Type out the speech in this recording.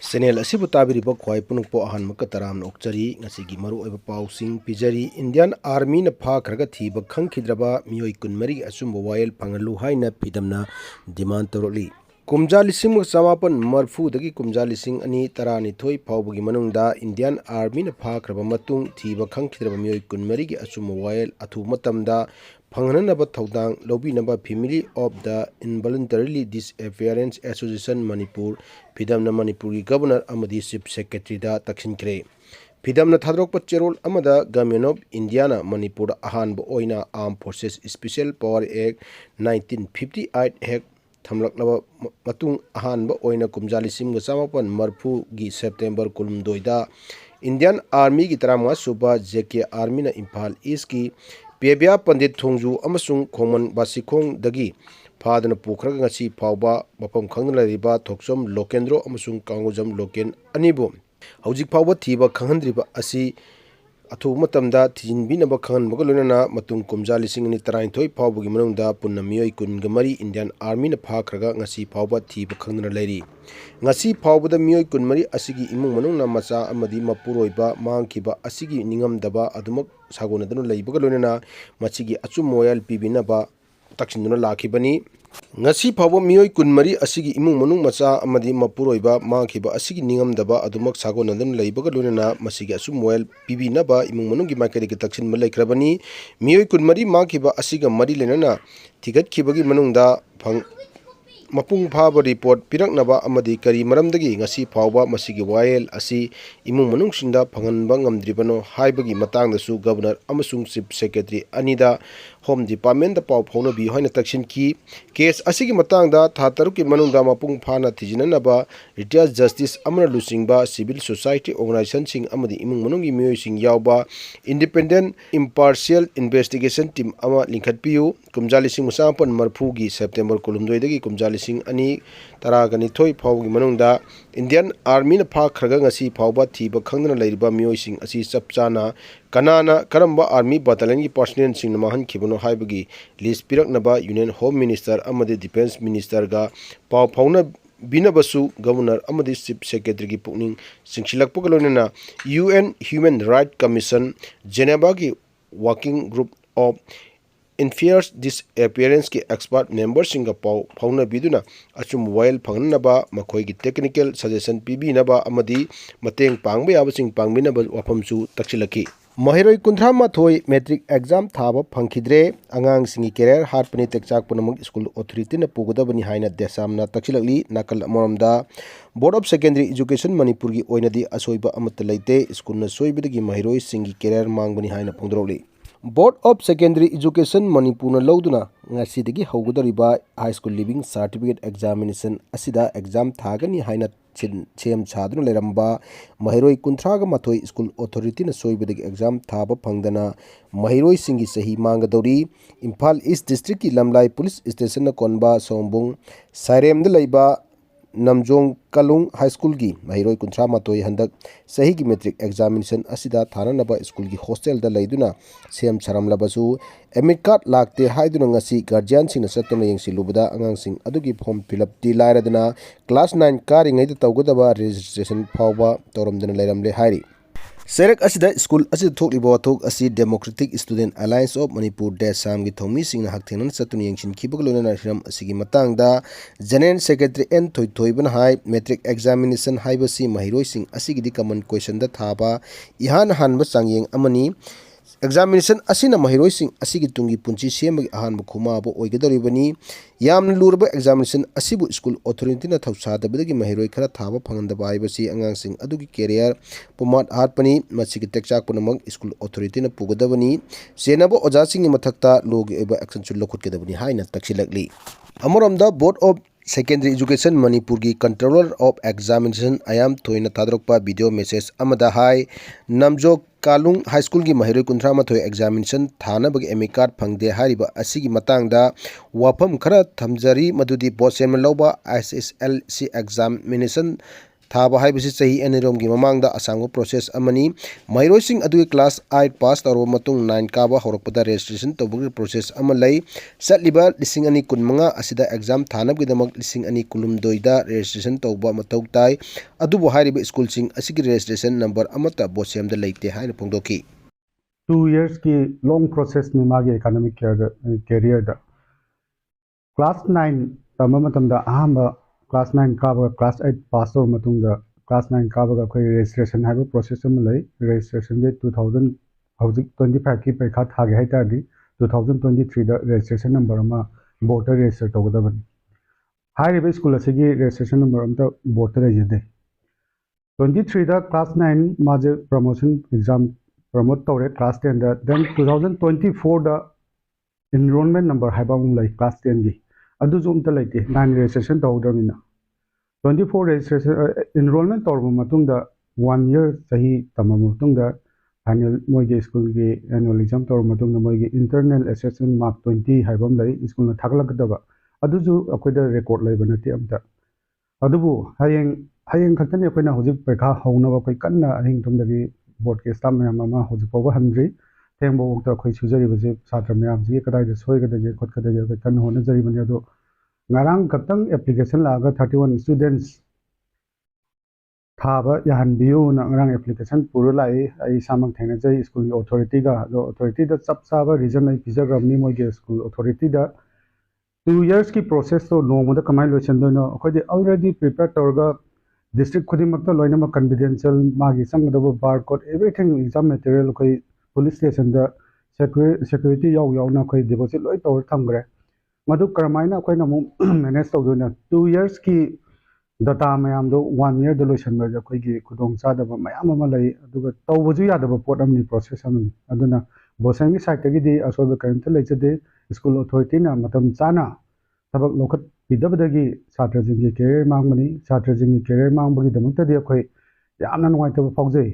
Senel asibu tabiriba khwai punukpo ahanmaka taram okchari ngasigi maru oiba pausing pijari Indian Army na phakraga thiba khangkhidraba miyoi kunmari asumba wael phangalu haina pidamna demand toroli kumja lising samapan marfu dagi kumja lising ani tarani thoi phawbagi manungda Indian Army na phakraba matung thiba khangkhidraba miyoi kunmari gi asumba wael athu matamda Pannagadaba Thaudang Lobinaba Family of the Involuntarily Disappearance Association Manipur Pidamna Manipuri Governor Amadi Chief Secretary da Taksinkre Pidamna Thadrokpa Cherol Amada Government of Indiana Manipur Ahanba Oina Armed Forces Special Power Act 1958 Act Thamlaklaba Matung Ahanba Oina Kumjali Simga Samapan Marfu gi September Kulumdoida Indian Army gi Tarama Suba JK Army na Imphal East ki Pebia Pandit Thongju amasung Khoman Basikong dagi Fadana Pukhraga ngasi phawba mapam khangna lariba Thoksom Lokendro amasung Kangujam Loken anibo hojik phawba thiba khanghandriba asi athu matamda thijinbinaba khanbaga lonana matung kumja lising ni tarain thoi phawbagi manungda punna miyoi kunga mari Indian Army na phakraga ngasi phawba thiba khangna lairi ngasi phawbada miyoi kunmari asigi imung manungna macha amadi mapuroiba mangkiba asigi ningamdaba adumak sagonaduna leibaga lonana machigi achum moyal pibinaba taksinuna lakhibani ngasi phawba miyoi kunmari asigi imung manung macha amadi mapuroiba mangkiba asigi ningamdaba adumak sagonaduna leibaga lonana masigi achum moyal pibinaba imung manunggi maikari taksin malaikrabani miyoi kunmari mangkiba asiga mari lenana thigatkibagi manungda mapung phaba report piraknaba amadi kari maramdagi ngasi phawba masigi wael asi imung manungsingda phanganba ngamdribano haibagi matangdasu governor amasung chief secretary anida home department da paw phawna bi hoina taksin ki case asigi matangda tha taruki manungda mapung phana thijinanaba retired justice amana lusingba civil society organization sing amadi imung manungi miyoi sing yawba independent impartial investigation team ama linkhatpiu kumjali sing musapan marfugi september kulumdoidagi kumjali sing ani taragani thoi phawgi manungda Indian Army na phakraga ngasi phawba thiba khangna leiriba miyoi sing asi chapchana Kanana karamba Army battalion gi personnel sing mahan khibano haibagi list piraknaba Union Home Minister amadi Defense Minister ga paw phawna binabasu Governor amadi Chief Secretary gi pukning singsilakpa lonena UN Human Rights Commission Geneva gi working group of Infairs disappearance ki expert members singa paw phawna biduna achum wael phangnaba makhoi gi technical suggestion pibinaba amadi mateng pangba yaba sing pangbinaba wafamchu taksilaki Maheiroi kunthama thoi metric exam thaba phangkhidre angang singi career harpani tekchak punamuk school authority na pugodabani haina desamna taksilakli nakal amoromda Board of Secondary Education Manipur gi oinadi asoiba amata leite school na soibidagi Maheiroi singi career mangbani haina phongdroli Board of Secondary Education Manipur na loduna ngasidagi haugadariba high school living certificate examination asida exam thagani haina chem chaduna leramba Maheiroi kunthraga mathoi school authority na soibadagi exam thaba phangdana Maheiroi singi sahi mangadori Imphal East District ki Lamlai Police Station na konba sombung Sairemda leiba Namjong Kalung High School gi Maheiroi kunthra matoi handak sahi gi metric examination asida thananaba school gi hostel da leiduna sem charamlabasu admit card lakte haiduna ngasi guardian sing na satuna yengsilubada angang sing adugi form fill up ti lairadana class 9 kari ngai da tawgadaba registration phawba toromdana leiramle hairi Serak asida school asida thokliba wathok asi Democratic Student Alliance of Manipur Desam gi thomi singna hakthenan satun yengshin khibagolona nahiram asigi matangda General Secretary N Thoiban hai metric examination haibasi Maheiroi sing asigi di common question da thaba ihan hanba changyeng amani examination asina Maheiroi sing asigi tungi punchi semagi ahanba khumaba oigadoribani yamna lurba examination asibu school authority na thausadabadagi Maheiroi khara thaba phangandaba haibasi angang sing adugi career pumat harpani masigi tekchak punamak school authority na pugadabani senaba oja singi mathakta logi eba action chul lokhutkedabani haina taksilakli amoramda Board of Secondary Education Manipur gi Controller of Examination ayam thoina thadrokpa video message amada hai Namjok Kalung High School gi Maheiroi kunthra mathoi examination thana bagi MA card phangde hariba asigi matangda wafam khara thamjari madudi board chairman loba SSLC examination थाबा हाइबसी सही अनिरोम की ममांगदा असांगो process अमनी महिरोई Singh अदुगी class 8 पास तौरब मतुंग 9 काबा हौरकपदा registration तौबगी process अमा लई चटलिबा लिसिंग अनि कुनमंगा असिदा exam थानबगिदमक लिसिंग अनि कुलुमदोइदा registration तौबा मथौ ताई अदुबो हाइरिबा स्कूलसिंग असिगी registration number अमता बोसेमदा लेते हाइना फोंदोकी 2 years की long process में मागे economic career दा class 9 तमा मतमदा अहम class 9 काबा class 8 pass हो मतुंगा class 9 काबा का कोई registration हाइबा process में लई registration के 2000 हौजिक 25 की परीक्षा थागे है तादी 2023 दा registration number अमा board register तौगदबन हाइरिबा स्कूल असिगी registration number अमता board रेजिदे 23 दा class 9 माजे promotion exam promote तौरे class 10 दा then 2024 दा enrollment number हाइबा मुम लई class 10 गी अदु जो उमता लईते 9 registration तौदमिना 24 registration enrollment तौरब मतुंग दा 1 year सही तमम मतुंग दा फाइनल मोइगे स्कूल के एनुअल एग्जाम तौरब मतुंग दा मोइगे इंटरनल असेसमेंट मार्क 20 हाइबम लई स्कूल न थागलकदबा अदु जो अकोइदा record लईबा नति अमता अदुबु हयेंग खतनी अकोइना होजिक परीक्षा हौनबा कोइ कन्ना अहिंग तुमदगी बोर्ड के स्टाफ मैम अमा होजिक पावा हंद्री थेंबो वक्त अखोइ सुजरी बजे छात्र मैम जी कदाइ सोइगदगे खोटकदगे अखोइ कन्न होनजरी बने अदो ngarang katang application laga 31 students थाबा याहनबियो ना ngarang application पुरो लाई आई सामंग थेना जई स्कूल authority गा जो authority दा सब साबा रीजन आई पिजरमनी मोगे स्कूल authority दा 2 years की process तो नो मोदा कमाई लोचन दो नो अखोइ already prepare तौरगा district खुदिमक लोइनम confidential मागी संगदबो barcode everything exam material कोइ police station दा security याव याव ना कोइ deposit लोइ तौर थमग्रे मधु करमाइना कोइ नमु मैनेज तौदोना 2 years की data मैम दो 1 year द लोइसन बजा कोइ की खुदोंग चादब मैम अमा लई अदुगा तौबजु यादब पोट अमनि प्रोसेस अमनि अदुना बोसंगी साइट तगिदी असोब करंट लेचदे स्कूल अथॉरिटी ना मतम चाना थबक लोखत पिदबदगी छात्र जिंगी कैरियर मांगमनि छात्र जिंगी कैरियर मांगबगी दमतदि अखोइ यामना नुवाइतब फाउजै